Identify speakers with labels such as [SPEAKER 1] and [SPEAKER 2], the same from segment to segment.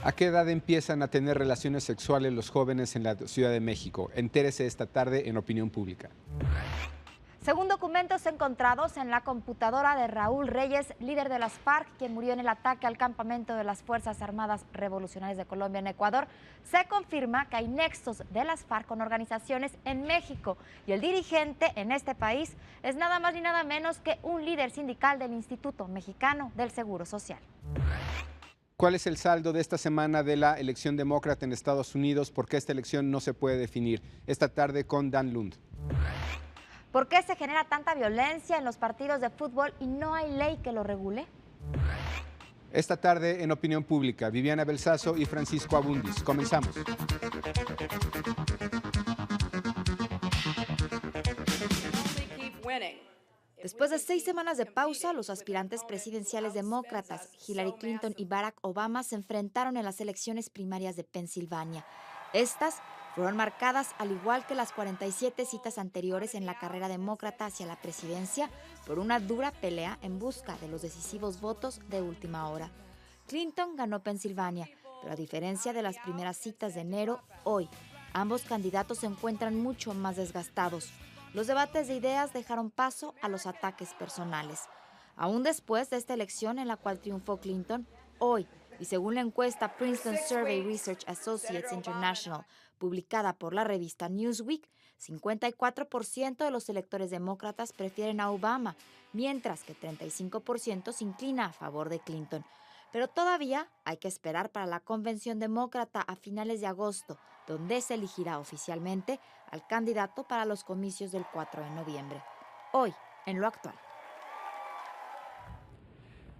[SPEAKER 1] ¿A qué edad empiezan a tener relaciones sexuales los jóvenes en la Ciudad de México? Entérese esta tarde en Opinión Pública.
[SPEAKER 2] Según documentos encontrados en la computadora de Raúl Reyes, líder de las FARC, quien murió en el ataque al campamento de las Fuerzas Armadas Revolucionarias de Colombia en Ecuador, se confirma que hay nexos de las FARC con organizaciones en México y el dirigente en este país es nada más ni nada menos que un líder sindical del Instituto Mexicano del Seguro Social.
[SPEAKER 1] ¿Cuál es el saldo de esta semana de la elección demócrata en Estados Unidos? ¿Por qué esta elección no se puede definir? Esta tarde con Dan Lund.
[SPEAKER 2] ¿Por qué se genera tanta violencia en los partidos de fútbol y no hay ley que lo regule?
[SPEAKER 1] Esta tarde en Opinión Pública, Viviana Belsazo y Francisco Abundis. Comenzamos.
[SPEAKER 2] Después de 6 semanas de pausa, los aspirantes presidenciales demócratas Hillary Clinton y Barack Obama se enfrentaron en las elecciones primarias de Pensilvania. Estas fueron marcadas, al igual que las 47 citas anteriores en la carrera demócrata hacia la presidencia, por una dura pelea en busca de los decisivos votos de última hora. Clinton ganó Pensilvania, pero a diferencia de las primeras citas de enero, hoy ambos candidatos se encuentran mucho más desgastados. Los debates de ideas dejaron paso a los ataques personales. Aún después de esta elección en la cual triunfó Clinton, hoy, y según la encuesta Princeton Survey Research Associates International, publicada por la revista Newsweek, 54% de los electores demócratas prefieren a Obama, mientras que 35% se inclina a favor de Clinton. Pero todavía hay que esperar para la convención demócrata a finales de agosto, donde se elegirá oficialmente al candidato para los comicios del 4 de noviembre. Hoy, en Lo Actual.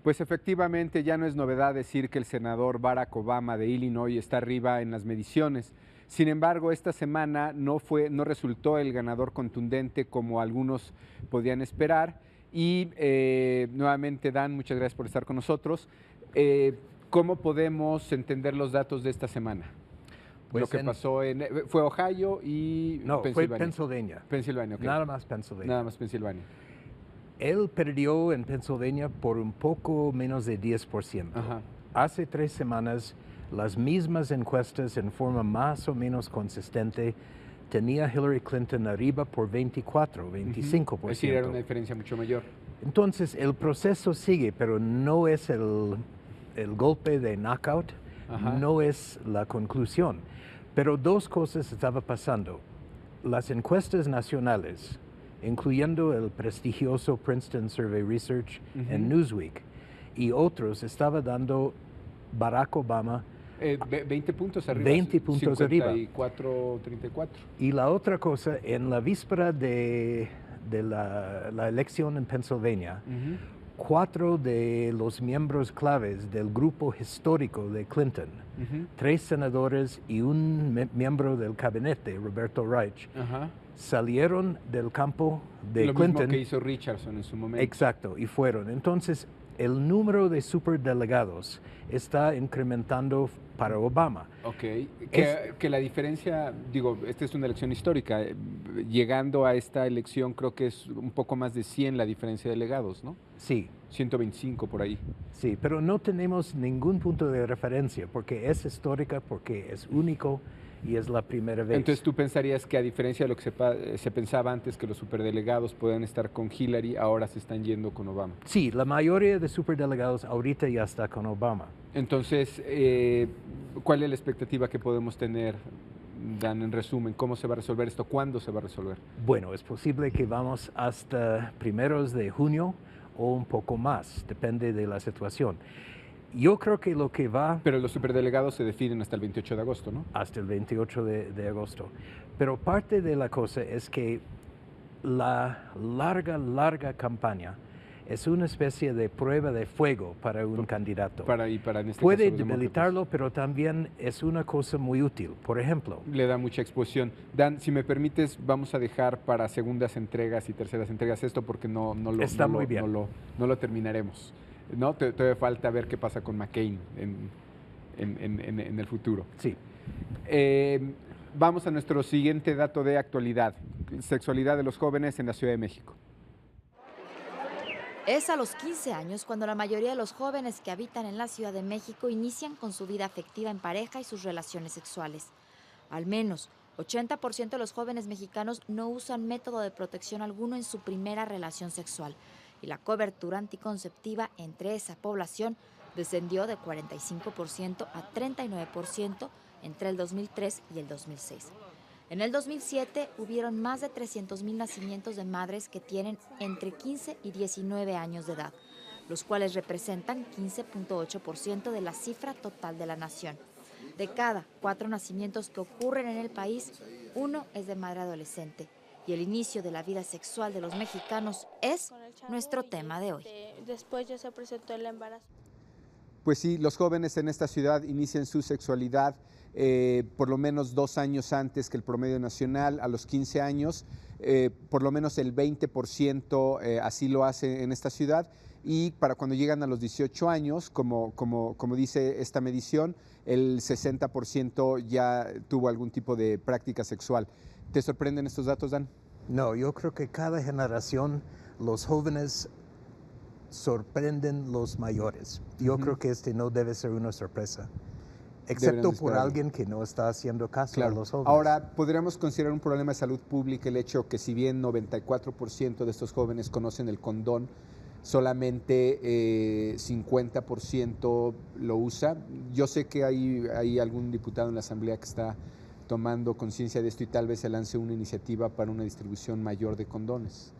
[SPEAKER 1] Pues efectivamente ya no es novedad decir que el senador Barack Obama de Illinois está arriba en las mediciones. Sin embargo, esta semana no resultó el ganador contundente como algunos podían esperar. Y nuevamente, Dan, muchas gracias por estar con nosotros. ¿Cómo podemos entender los datos de esta semana?
[SPEAKER 3] Pues
[SPEAKER 1] lo que pasó fue Ohio y
[SPEAKER 3] no,
[SPEAKER 1] Pensilvania.
[SPEAKER 3] fue Pensilvania.
[SPEAKER 1] Pensilvania, okay.
[SPEAKER 3] Nada más Pensilvania.
[SPEAKER 1] Nada más Pensilvania.
[SPEAKER 3] Él perdió en Pensilvania por un poco menos de 10%.
[SPEAKER 1] Ajá.
[SPEAKER 3] Hace 3 semanas, las mismas encuestas en forma más o menos consistente tenía Hillary Clinton arriba por 24, 25%.
[SPEAKER 1] Es decir, era una diferencia mucho mayor.
[SPEAKER 3] Entonces, el proceso sigue, pero no es el golpe de knockout, no es la conclusión. Pero 2 cosas estaban pasando. Las encuestas nacionales, incluyendo el prestigioso Princeton Survey Research en Newsweek y otros, estaba dando Barack Obama
[SPEAKER 1] 20 puntos arriba.
[SPEAKER 3] 20 puntos
[SPEAKER 1] 54, 34.
[SPEAKER 3] Y la otra cosa, en la víspera de la elección en Pensilvania, 4 de los miembros claves del grupo histórico de Clinton, 3 senadores y un miembro del gabinete, Roberto Reich, salieron del campo de Clinton.
[SPEAKER 1] Lo mismo que hizo Richardson en su momento.
[SPEAKER 3] Exacto, y fueron. Entonces, el número de superdelegados está incrementando para Obama.
[SPEAKER 1] Ok, que la diferencia, digo, esta es una elección histórica, llegando a esta elección creo que es un poco más de 100 la diferencia de delegados, ¿no?
[SPEAKER 3] Sí.
[SPEAKER 1] 125 por ahí.
[SPEAKER 3] Sí, pero no tenemos ningún punto de referencia porque es histórica, porque es único y es la primera vez.
[SPEAKER 1] Entonces tú pensarías que a diferencia de lo que se pensaba antes que los superdelegados puedan estar con Hillary, ahora se están yendo con Obama.
[SPEAKER 3] Sí, la mayoría de superdelegados ahorita ya está con Obama.
[SPEAKER 1] Entonces, ¿cuál es la expectativa que podemos tener, Dan, en resumen? ¿Cómo se va a resolver esto? ¿Cuándo se va a resolver?
[SPEAKER 3] Bueno, es posible que vamos hasta primeros de junio o un poco más, depende de la situación. Yo creo que lo que va...
[SPEAKER 1] Pero los superdelegados se definen hasta el 28 de agosto, ¿no?
[SPEAKER 3] Hasta el 28 de agosto. Pero parte de la cosa es que la larga campaña es una especie de prueba de fuego para un candidato. Puede debilitarlo, pero también es una cosa muy útil. Por ejemplo...
[SPEAKER 1] Le da mucha exposición. Dan, si me permites, vamos a dejar para segundas entregas y terceras entregas esto porque no lo terminaremos. ¿No? Todavía falta ver qué pasa con McCain en el futuro.
[SPEAKER 3] Sí.
[SPEAKER 1] Vamos a nuestro siguiente dato de actualidad. Sexualidad de los jóvenes en la Ciudad de México.
[SPEAKER 2] Es a los 15 años cuando la mayoría de los jóvenes que habitan en la Ciudad de México inician con su vida afectiva en pareja y sus relaciones sexuales. Al menos 80% de los jóvenes mexicanos no usan método de protección alguno en su primera relación sexual, y la cobertura anticonceptiva entre esa población descendió de 45% a 39% entre el 2003 y el 2006. En el 2007 hubieron más de 300,000 nacimientos de madres que tienen entre 15 y 19 años de edad, los cuales representan 15.8% de la cifra total de la nación. De cada 4 nacimientos que ocurren en el país, 1 es de madre adolescente. Y el inicio de la vida sexual de los mexicanos es nuestro tema de hoy.
[SPEAKER 4] Después ya se presentó el embarazo.
[SPEAKER 1] Pues sí, los jóvenes en esta ciudad inician su sexualidad por lo menos 2 años antes que el promedio nacional, a los 15 años, por lo menos el 20% así lo hace en esta ciudad, y para cuando llegan a los 18 años, como dice esta medición, el 60% ya tuvo algún tipo de práctica sexual. ¿Te sorprenden estos datos, Dan?
[SPEAKER 3] No, yo creo que cada generación, los jóvenes sorprenden los mayores. Yo creo que no debe ser una sorpresa, excepto por alguien que no está haciendo caso a los jóvenes.
[SPEAKER 1] Ahora, podríamos considerar un problema de salud pública el hecho que si bien 94% de estos jóvenes conocen el condón, solamente 50% lo usa. Yo sé que hay algún diputado en la Asamblea que está tomando conciencia de esto y tal vez se lance una iniciativa para una distribución mayor de condones.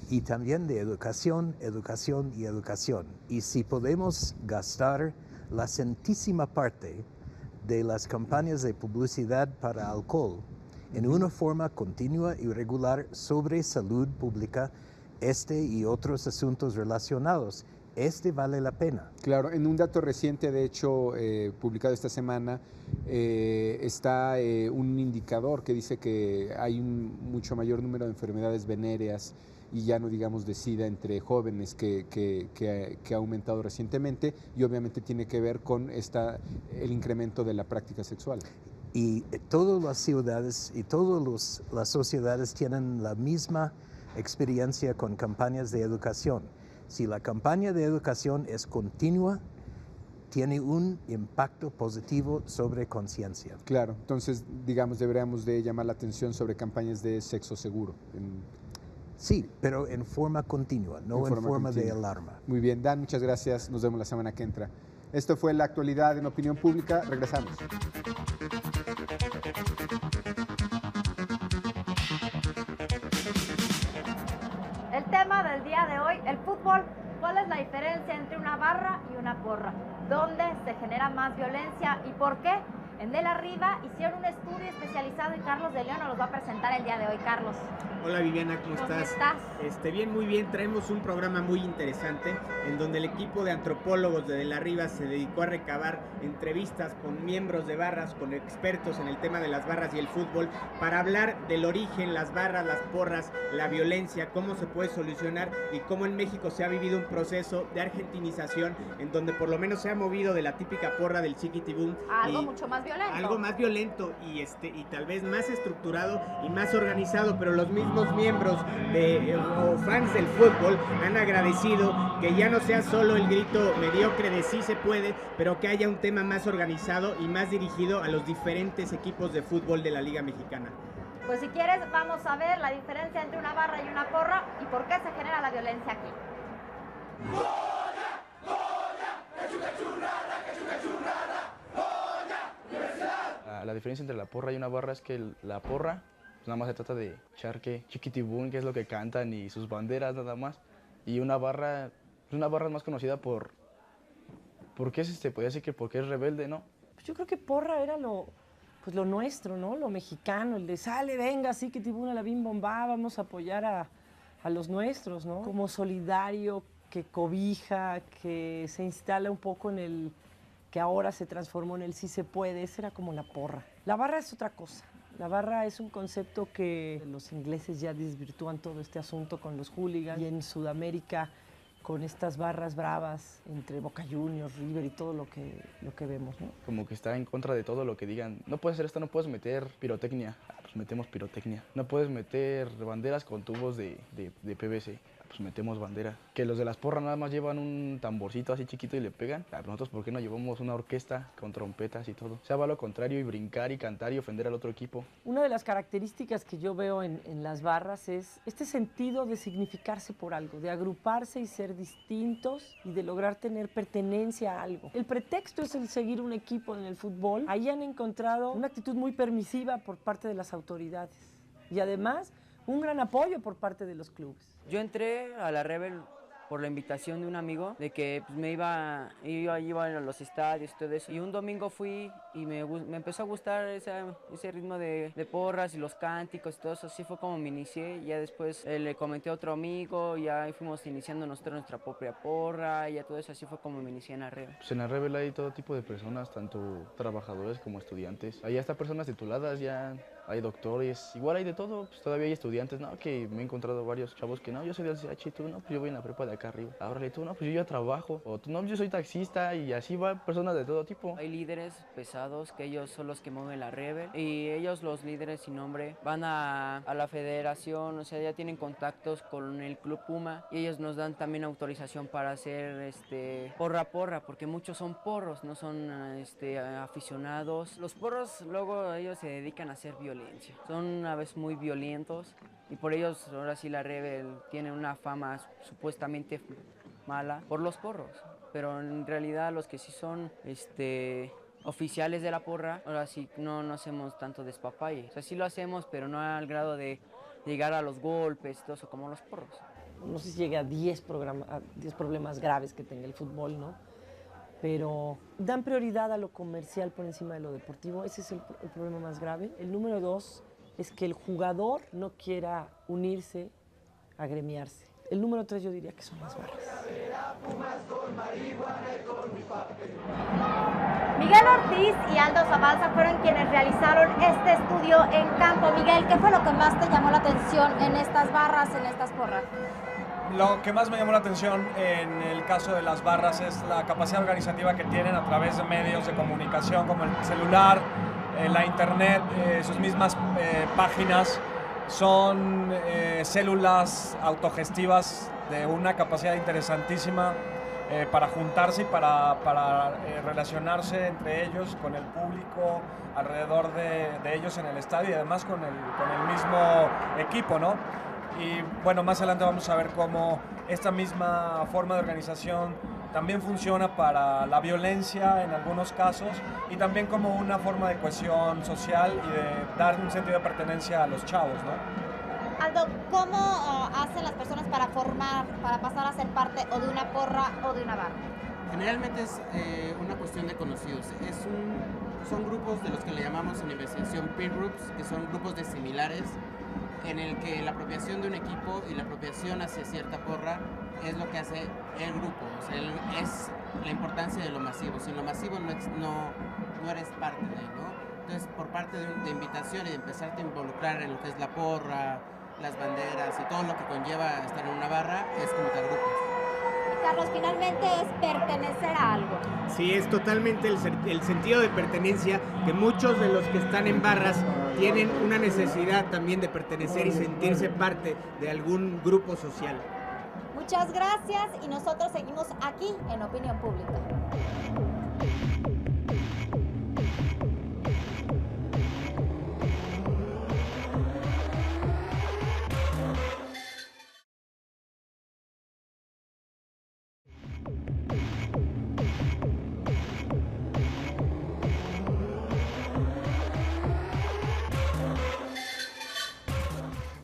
[SPEAKER 3] Y también de educación, educación y educación. Y si podemos gastar la centísima parte de las campañas de publicidad para alcohol en una forma continua y regular sobre salud pública, y otros asuntos relacionados, vale la pena.
[SPEAKER 1] Claro, en un dato reciente, de hecho, publicado esta semana, está un indicador que dice que hay un mucho mayor número de enfermedades venéreas y ya no digamos de SIDA entre jóvenes que ha aumentado recientemente, y obviamente tiene que ver con el incremento de la práctica sexual.
[SPEAKER 3] Y todas las ciudades y todas las sociedades tienen la misma experiencia con campañas de educación. Si la campaña de educación es continua, tiene un impacto positivo sobre conciencia.
[SPEAKER 1] Claro, entonces, digamos, deberíamos de llamar la atención sobre campañas de sexo seguro.
[SPEAKER 3] Sí, pero en forma continua, no en forma de alarma.
[SPEAKER 1] Muy bien, Dan, muchas gracias. Nos vemos la semana que entra. Esto fue La Actualidad en Opinión Pública. Regresamos.
[SPEAKER 2] El tema del día de hoy, el fútbol. ¿Cuál es la diferencia entre una barra y una porra? ¿Dónde se genera más violencia y por qué? En De la Riva hicieron un estudio especializado y Carlos de León nos los va a presentar el día de hoy. Carlos.
[SPEAKER 5] Hola Viviana, ¿cómo estás? Bien, muy bien. Traemos un programa muy interesante en donde el equipo de antropólogos de la Riva se dedicó a recabar entrevistas con miembros de barras, con expertos en el tema de las barras y el fútbol, para hablar del origen, las barras, las porras, la violencia, cómo se puede solucionar y cómo en México se ha vivido un proceso de argentinización en donde por lo menos se ha movido de la típica porra del chiquitibum
[SPEAKER 2] a algo mucho más violento.
[SPEAKER 5] Algo más violento y tal vez más estructurado y más organizado, pero los mismos miembros o fans del fútbol han agradecido que ya no sea solo el grito mediocre de sí se puede, pero que haya un tema más organizado y más dirigido a los diferentes equipos de fútbol de la Liga Mexicana.
[SPEAKER 2] Pues si quieres vamos a ver la diferencia entre una barra y una porra y por qué se genera la violencia aquí.
[SPEAKER 6] La diferencia entre la porra y una barra es que la porra pues nada más se trata de echar chiquitibún, que es lo que cantan, y sus banderas nada más. Y una barra es más conocida porque podría decir que porque es rebelde, ¿no?
[SPEAKER 7] Pues yo creo que porra era lo nuestro, ¿no? Lo mexicano, el de sale, venga, sí, chiquitibún a la bim bomba, vamos a apoyar a los nuestros, ¿no? Como solidario, que cobija, que se instala un poco en el que ahora se transformó en el sí se puede. Esa era como la porra. La barra es otra cosa. La barra es un concepto que los ingleses ya desvirtúan todo este asunto con los hooligans, y en Sudamérica con estas barras bravas entre Boca Juniors, River y todo lo que vemos, ¿no?
[SPEAKER 6] Como que está en contra de todo lo que digan. No puedes hacer esto, no puedes meter pirotecnia. Pues metemos pirotecnia. No puedes meter banderas con tubos de PVC. pues metemos bandera. Que los de las porras nada más llevan un tamborcito así chiquito y le pegan. Nosotros, ¿por qué no llevamos una orquesta con trompetas y todo? O sea, va lo contrario y brincar y cantar y ofender al otro equipo.
[SPEAKER 7] Una de las características que yo veo en las barras es este sentido de significarse por algo, de agruparse y ser distintos y de lograr tener pertenencia a algo. El pretexto es el seguir un equipo en el fútbol. Ahí han encontrado una actitud muy permisiva por parte de las autoridades y además un gran apoyo por parte de los clubes.
[SPEAKER 8] Yo entré a la Rebel por la invitación de un amigo de que pues, iba a los estadios y todo eso. Y un domingo fui y me empezó a gustar ese ritmo de porras y los cánticos y todo eso. Así fue como me inicié. Y ya después le comenté a otro amigo, ya fuimos iniciando nosotros nuestra propia porra y ya todo eso. Así fue como me inicié en la Rebel.
[SPEAKER 6] Pues en la Rebel hay todo tipo de personas, tanto trabajadores como estudiantes. Hay hasta personas tituladas ya. Hay doctores, igual hay de todo, pues todavía hay estudiantes, ¿no? Que me he encontrado varios chavos que no, yo soy del CH, tú no, pues yo voy en la prepa de acá arriba. Ahora tú no, pues yo ya trabajo, o tú no, yo soy taxista y así va personas de todo tipo.
[SPEAKER 8] Hay líderes pesados que ellos son los que mueven la Rebel y ellos, los líderes sin nombre, van a la federación, o sea, ya tienen contactos con el Club Puma y ellos nos dan también autorización para hacer porra, porque muchos son porros, no son aficionados. Los porros luego ellos se dedican a hacer violencia. Son a veces muy violentos y por ellos ahora sí la Rebel tiene una fama supuestamente mala por los porros, pero en realidad los que sí son oficiales de la porra, ahora sí no hacemos tanto despapalle. O sea, sí lo hacemos, pero no al grado de llegar a los golpes y todo eso como los porros.
[SPEAKER 7] No sé si llegue a 10 problemas graves que tenga el fútbol, ¿no? Pero dan prioridad a lo comercial por encima de lo deportivo. Ese es el problema más grave. El número 2 es que el jugador no quiera unirse, agremiarse. El número 3 yo diría que son las barras.
[SPEAKER 2] Miguel Ortiz y Aldo Zabalza fueron quienes realizaron este estudio en campo. Miguel, ¿qué fue lo que más te llamó la atención en estas barras, en estas porras?
[SPEAKER 9] Lo que más me llamó la atención en el caso de las barras es la capacidad organizativa que tienen a través de medios de comunicación como el celular, la internet, sus mismas páginas. Son células autogestivas de una capacidad interesantísima para juntarse y para relacionarse entre ellos, con el público alrededor de ellos en el estadio y además con el mismo equipo, ¿no? Y bueno, más adelante vamos a ver cómo esta misma forma de organización también funciona para la violencia en algunos casos y también como una forma de cohesión social y de dar un sentido de pertenencia a los chavos, ¿no?
[SPEAKER 2] Aldo, ¿cómo hacen las personas para pasar a ser parte o de una porra o de una barra?
[SPEAKER 10] Generalmente es una cuestión de conocidos. Son grupos de los que le llamamos en investigación peer groups, que son grupos de similares, en el que la apropiación de un equipo y la apropiación hacia cierta porra es lo que hace el grupo. O sea, es la importancia de lo masivo. Sin lo masivo no eres parte de él, ¿no? Entonces, por parte de invitación y de empezarte a involucrar en lo que es la porra, las banderas y todo lo que conlleva estar en una barra, es como te agrupas.
[SPEAKER 2] Carlos, finalmente es pertenecer a algo.
[SPEAKER 5] Sí, es totalmente el sentido de pertenencia, que muchos de los que están en barras tienen una necesidad también de pertenecer y sentirse parte de algún grupo social.
[SPEAKER 2] Muchas gracias y nosotros seguimos aquí en Opinión Pública.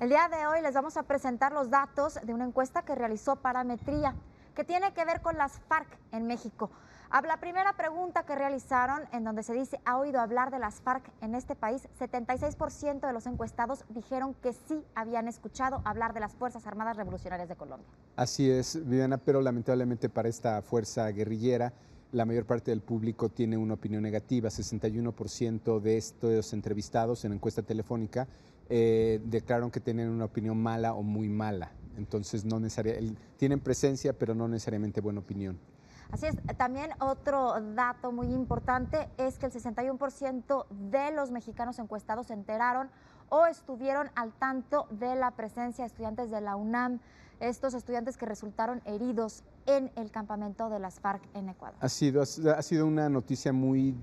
[SPEAKER 2] El día de hoy les vamos a presentar los datos de una encuesta que realizó Parametría, que tiene que ver con las FARC en México. La primera pregunta que realizaron, en donde se dice, ¿ha oído hablar de las FARC en este país? 76% de los encuestados dijeron que sí habían escuchado hablar de las Fuerzas Armadas Revolucionarias de Colombia.
[SPEAKER 1] Así es, Viviana, pero lamentablemente para esta fuerza guerrillera, la mayor parte del público tiene una opinión negativa. 61% de estos entrevistados en encuesta telefónica declararon que tienen una opinión mala o muy mala. Entonces, tienen presencia, pero no necesariamente buena opinión.
[SPEAKER 2] Así es. También otro dato muy importante es que el 61% de los mexicanos encuestados se enteraron o estuvieron al tanto de la presencia de estudiantes de la UNAM, estos estudiantes que resultaron heridos en el campamento de las FARC en Ecuador?
[SPEAKER 1] Ha sido una noticia muy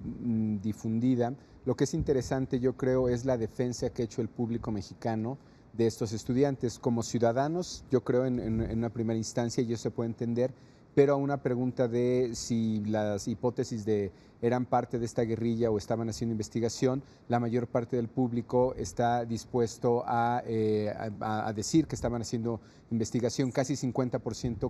[SPEAKER 1] difundida. Lo que es interesante, yo creo, es la defensa que ha hecho el público mexicano de estos estudiantes. Como ciudadanos, yo creo en una primera instancia, y eso se puede entender, pero a una pregunta de si las hipótesis eran parte de esta guerrilla o estaban haciendo investigación, la mayor parte del público está dispuesto a decir que estaban haciendo investigación, casi 50%,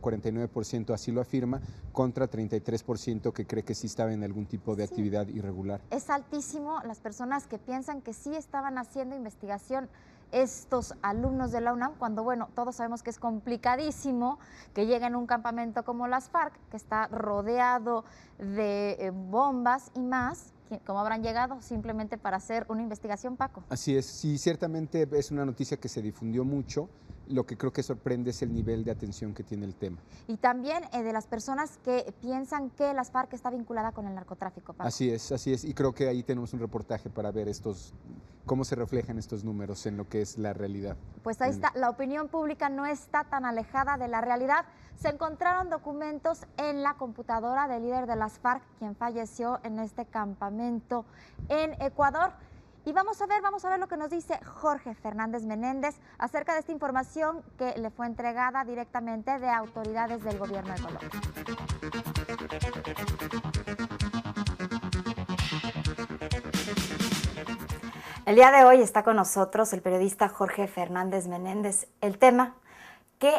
[SPEAKER 1] 49% así lo afirma, contra 33% que cree que sí estaba en algún tipo de actividad irregular.
[SPEAKER 2] Es altísimo las personas que piensan que sí estaban haciendo investigación estos alumnos de la UNAM, cuando, bueno, todos sabemos que es complicadísimo que lleguen a un campamento como las FARC, que está rodeado de bombas y más. ¿Cómo habrán llegado? Simplemente para hacer una investigación, Paco.
[SPEAKER 1] Así es, sí, ciertamente es una noticia que se difundió mucho. Lo que creo que sorprende es el nivel de atención que tiene el tema.
[SPEAKER 2] Y también de las personas que piensan que las FARC está vinculada con el narcotráfico, Paco.
[SPEAKER 1] Así es, y creo que ahí tenemos un reportaje para ver cómo se reflejan estos números en lo que es la realidad.
[SPEAKER 2] Pues ahí está, la opinión pública no está tan alejada de la realidad. Se encontraron documentos en la computadora del líder de las FARC, quien falleció en este campamento en Ecuador. Y vamos a ver lo que nos dice Jorge Fernández Menéndez acerca de esta información que le fue entregada directamente de autoridades del gobierno de Colombia. El día de hoy está con nosotros el periodista Jorge Fernández Menéndez. El tema que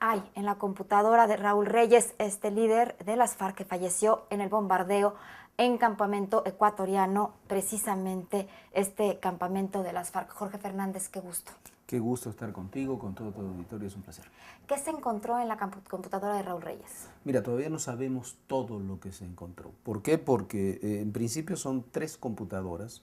[SPEAKER 2] hay en la computadora de Raúl Reyes, este líder de las FARC que falleció en el bombardeo en campamento ecuatoriano, precisamente este campamento de las FARC. Jorge Fernández, qué gusto.
[SPEAKER 11] Qué gusto estar contigo, con todo tu auditorio, es un placer.
[SPEAKER 2] ¿Qué se encontró en la computadora de Raúl Reyes?
[SPEAKER 11] Mira, todavía no sabemos todo lo que se encontró. ¿Por qué? Porque en principio son 3 computadoras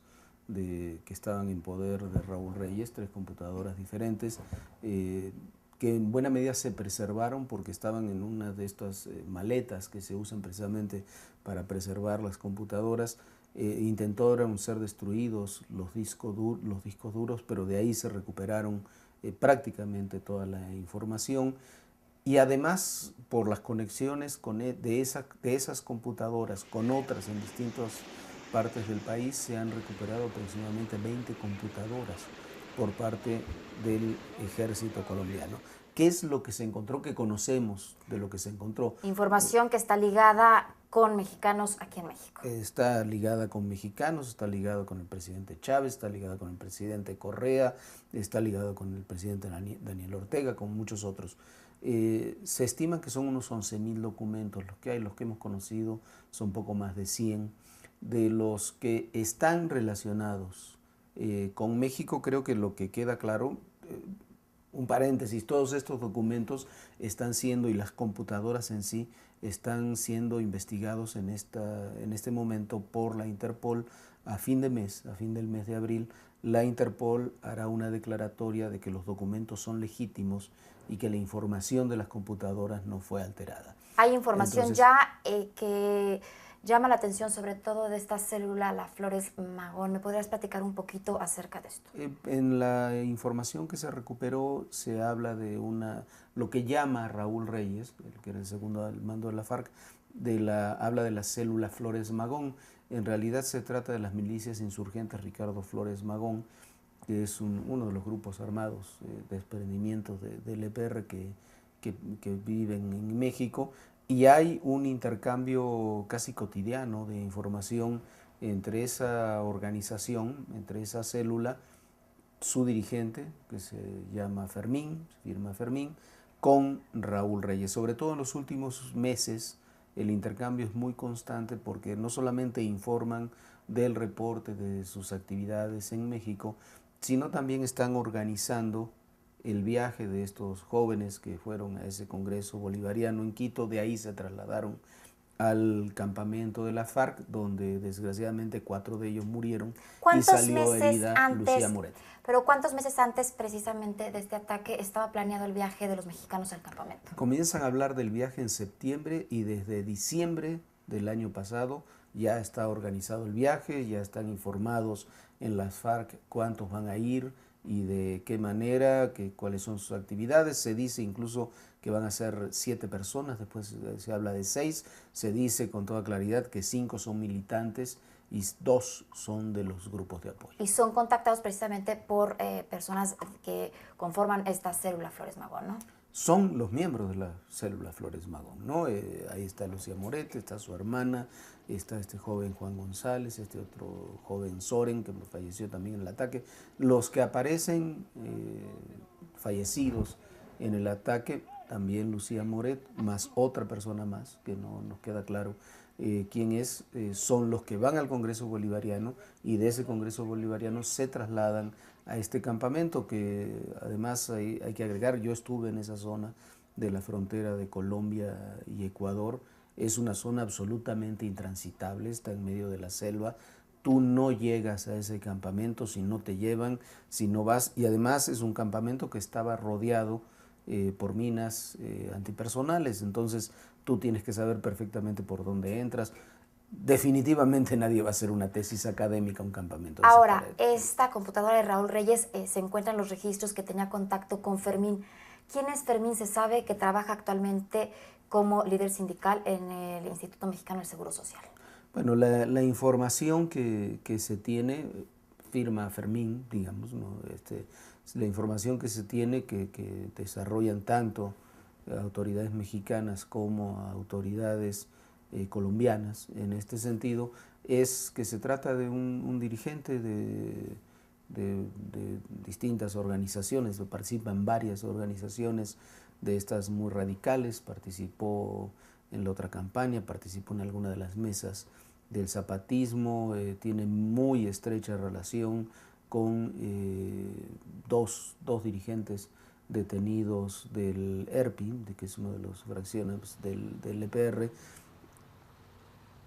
[SPEAKER 11] que estaban en poder de Raúl Reyes, 3 computadoras diferentes, que en buena medida se preservaron porque estaban en una de estas maletas que se usan precisamente para preservar las computadoras. Intentaron ser destruidos los discos duros, pero de ahí se recuperaron prácticamente toda la información. Y además, por las conexiones de esas computadoras con otras en distintas partes del país, se han recuperado aproximadamente 20 computadoras por parte del ejército colombiano. ¿Qué es lo que se encontró? ¿Qué conocemos de lo que se encontró?
[SPEAKER 2] Información que está ligada con mexicanos aquí en México.
[SPEAKER 11] Está ligada con mexicanos, está ligada con el presidente Chávez, está ligada con el presidente Correa, está ligada con el presidente Daniel Ortega, con muchos otros. Se estima que son unos 11.000 documentos los que hay, los que hemos conocido son poco más de 100. De los que están relacionados con México, creo que lo que queda claro, un paréntesis, todos estos documentos están siendo, y las computadoras en sí, están siendo investigados en este momento por la Interpol. A fin del mes de abril, la Interpol hará una declaratoria de que los documentos son legítimos y que la información de las computadoras no fue alterada.
[SPEAKER 2] Hay información ya que llama la atención, sobre todo de esta célula, la Flores Magón. ¿Me podrías platicar un poquito acerca de esto?
[SPEAKER 11] En la información que se recuperó se habla de lo que llama Raúl Reyes, el que era el segundo al mando de la FARC, habla de la célula Flores Magón. En realidad se trata de las milicias insurgentes Ricardo Flores Magón, que es uno de los grupos armados de desprendimientos del EPR que viven en México. Y hay un intercambio casi cotidiano de información entre esa organización, entre esa célula, su dirigente, que se llama Fermín, firma Fermín, con Raúl Reyes. Sobre todo en los últimos meses, el intercambio es muy constante porque no solamente informan del reporte de sus actividades en México, sino también están organizando el viaje de estos jóvenes que fueron a ese Congreso Bolivariano en Quito. De ahí se trasladaron al campamento de la FARC, donde desgraciadamente 4 de ellos murieron y salió herida Lucía Moret.
[SPEAKER 2] Pero ¿cuántos meses antes precisamente de este ataque estaba planeado el viaje de los mexicanos al campamento?
[SPEAKER 11] Comienzan a hablar del viaje en septiembre y desde diciembre del año pasado ya está organizado el viaje, ya están informados en las FARC cuántos van a ir, y de qué manera, cuáles son sus actividades. Se dice incluso que van a ser 7 personas, después se habla de 6, se dice con toda claridad que 5 son militantes y 2 son de los grupos de apoyo.
[SPEAKER 2] Y son contactados precisamente por personas que conforman esta célula Flores Magón, ¿no?
[SPEAKER 11] Son los miembros de la célula Flores Magón, ¿no? Ahí está Lucía Moret, está su hermana, está este joven Juan González, este otro joven Soren, que falleció también en el ataque. Los que aparecen fallecidos en el ataque, también Lucía Moret, más otra persona más, que no nos queda claro quién es, son los que van al Congreso Bolivariano, y de ese Congreso Bolivariano se trasladan a este campamento, que además hay que agregar, yo estuve en esa zona de la frontera de Colombia y Ecuador. Es una zona absolutamente intransitable, está en medio de la selva. Tú no llegas a ese campamento si no te llevan, si no vas, y además es un campamento que estaba rodeado por minas antipersonales, entonces tú tienes que saber perfectamente por dónde entras. Definitivamente nadie va a hacer una tesis académica a un campamento.
[SPEAKER 2] Ahora, esta computadora de Raúl Reyes se encuentra en los registros que tenía contacto con Fermín. ¿Quién es Fermín? Se sabe que trabaja actualmente como líder sindical en el Instituto Mexicano del Seguro Social.
[SPEAKER 11] Bueno, la información que se tiene, firma Fermín, digamos, ¿no? La información que se tiene, que desarrollan tanto autoridades mexicanas como autoridades colombianas en este sentido, es que se trata de un dirigente de distintas organizaciones, participa en varias organizaciones de estas muy radicales, participó en la otra campaña, participó en alguna de las mesas del zapatismo, tiene muy estrecha relación con dos dirigentes detenidos del ERPI, que es una de las fracciones del EPR,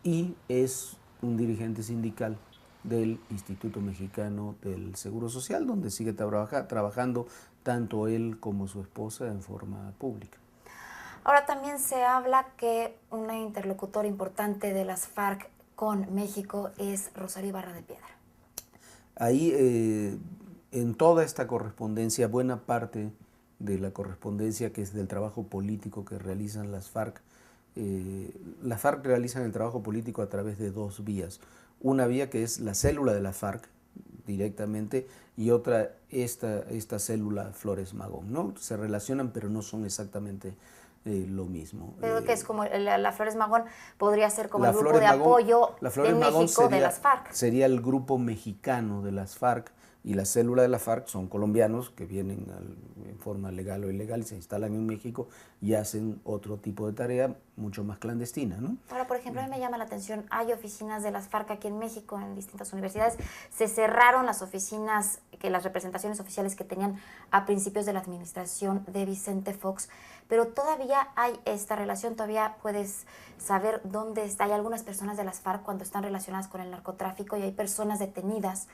[SPEAKER 11] y es un dirigente sindical del Instituto Mexicano del Seguro Social, donde sigue trabajando tanto él como su esposa en forma pública.
[SPEAKER 2] Ahora también se habla que una interlocutora importante de las FARC con México es Rosario Ibarra de Piedra.
[SPEAKER 11] Ahí, en toda esta correspondencia, buena parte de la correspondencia que es del trabajo político que realizan las FARC realizan el trabajo político a través de 2 vías. Una vía que es la célula de la FARC directamente, y otra esta célula Flores Magón, ¿no? Se relacionan, pero no son exactamente lo mismo.
[SPEAKER 2] Pero que es como la Flores Magón podría ser como el grupo de apoyo en México de las FARC.
[SPEAKER 11] Sería el grupo mexicano de las FARC, y la célula de la FARC son colombianos que vienen en forma legal o ilegal, se instalan en México y hacen otro tipo de tarea mucho más clandestina, ¿no?
[SPEAKER 2] Ahora, por ejemplo, a mí me llama la atención, hay oficinas de las FARC aquí en México, en distintas universidades. Se cerraron las oficinas, las representaciones oficiales que tenían a principios de la administración de Vicente Fox, pero todavía hay esta relación, todavía puedes saber dónde está. Hay algunas personas de las FARC cuando están relacionadas con el narcotráfico, y hay personas detenidas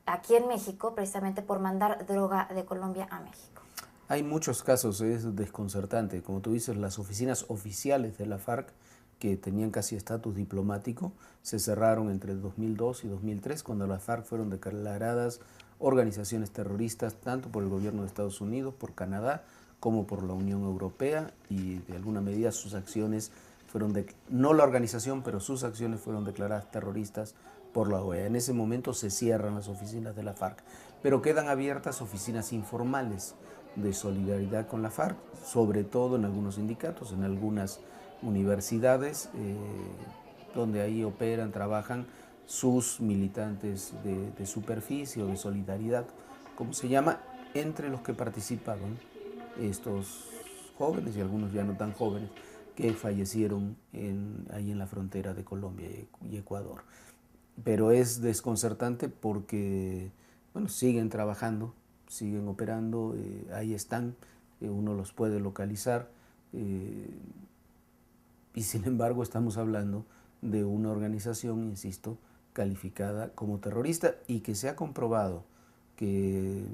[SPEAKER 2] aquí en México precisamente por mandar droga de Colombia a México.
[SPEAKER 11] Hay muchos casos, es desconcertante. Como tú dices, las oficinas oficiales de la FARC, que tenían casi estatus diplomático, se cerraron entre 2002 y 2003, cuando las FARC fueron declaradas organizaciones terroristas, tanto por el gobierno de Estados Unidos, por Canadá, como por la Unión Europea, y de alguna medida sus acciones fueron, no la organización, pero sus acciones fueron declaradas terroristas por la OEA. En ese momento se cierran las oficinas de la FARC, pero quedan abiertas oficinas informales de solidaridad con la FARC, sobre todo en algunos sindicatos, en algunas universidades, donde ahí operan, trabajan sus militantes de superficie o de solidaridad, como se llama, entre los que participaban estos jóvenes y algunos ya no tan jóvenes que fallecieron ahí en la frontera de Colombia y Ecuador. Pero es desconcertante porque, bueno, siguen trabajando, siguen operando, ahí están, uno los puede localizar, y sin embargo estamos hablando de una organización, insisto, calificada como terrorista, y que se ha comprobado que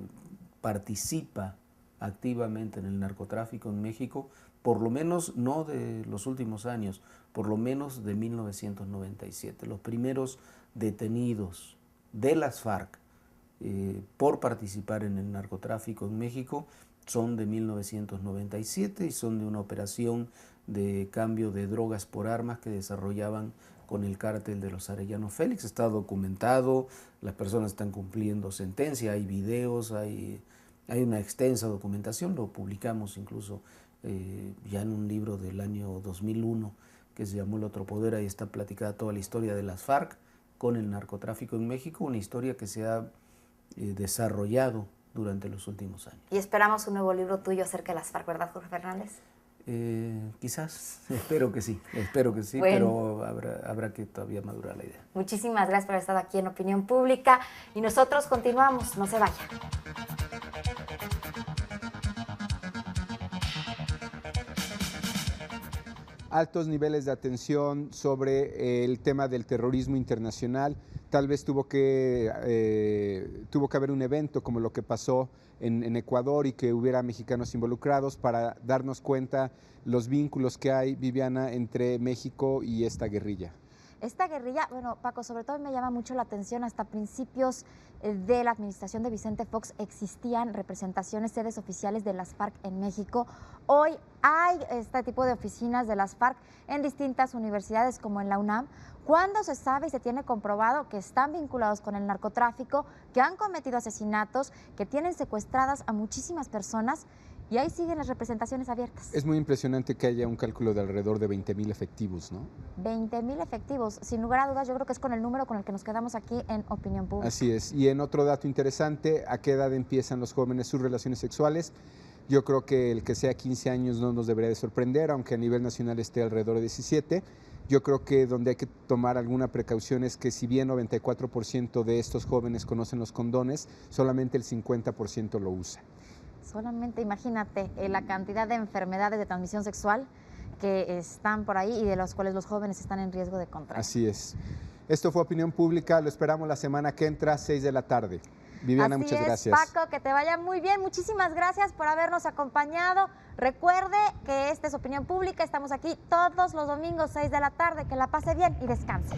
[SPEAKER 11] participa activamente en el narcotráfico en México, por lo menos no de los últimos años, por lo menos de 1997. Los primeros detenidos de las FARC por participar en el narcotráfico en México son de 1997 y son de una operación de cambio de drogas por armas que desarrollaban con el cártel de los Arellano Félix. Está documentado, las personas están cumpliendo sentencia, hay videos, hay una extensa documentación, lo publicamos incluso ya en un libro del año 2001 que se llamó El Otro Poder. Ahí está platicada toda la historia de las FARC con el narcotráfico en México, una historia que se ha desarrollado durante los últimos años.
[SPEAKER 2] Y esperamos un nuevo libro tuyo acerca de las FARC, ¿verdad, Jorge Fernández?
[SPEAKER 11] Quizás, espero que sí, bueno, pero habrá que todavía madurar la idea.
[SPEAKER 2] Muchísimas gracias por haber estado aquí en Opinión Pública y nosotros continuamos, no se vayan.
[SPEAKER 1] Altos niveles de atención sobre el tema del terrorismo internacional. Tal vez tuvo que haber un evento como lo que pasó en Ecuador y que hubiera mexicanos involucrados para darnos cuenta los vínculos que hay, Viviana, entre México y esta guerrilla.
[SPEAKER 2] Esta guerrilla, bueno, Paco, sobre todo me llama mucho la atención, hasta principios de la administración de Vicente Fox existían representaciones, sedes oficiales de las FARC en México. Hoy hay este tipo de oficinas de las FARC en distintas universidades como en la UNAM. ¿Cuándo se sabe y se tiene comprobado que están vinculados con el narcotráfico, que han cometido asesinatos, que tienen secuestradas a muchísimas personas? Y ahí siguen las representaciones abiertas.
[SPEAKER 1] Es muy impresionante que haya un cálculo de alrededor de 20,000 efectivos, ¿no?
[SPEAKER 2] 20,000 efectivos, sin lugar a dudas, yo creo que es con el número con el que nos quedamos aquí en Opinión Pública.
[SPEAKER 1] Así es, y en otro dato interesante, ¿a qué edad empiezan los jóvenes sus relaciones sexuales? Yo creo que el que sea 15 años no nos debería de sorprender, aunque a nivel nacional esté alrededor de 17. Yo creo que donde hay que tomar alguna precaución es que si bien 94% de estos jóvenes conocen los condones, solamente el 50% lo usa.
[SPEAKER 2] Solamente imagínate la cantidad de enfermedades de transmisión sexual que están por ahí y de las cuales los jóvenes están en riesgo de contraer.
[SPEAKER 1] Así es. Esto fue Opinión Pública, lo esperamos la semana que entra, 6 de la tarde. Viviana, muchas gracias.
[SPEAKER 2] Paco, que te vaya muy bien. Muchísimas gracias por habernos acompañado. Recuerde que esta es Opinión Pública, estamos aquí todos los domingos, 6 de la tarde. Que la pase bien y descanse.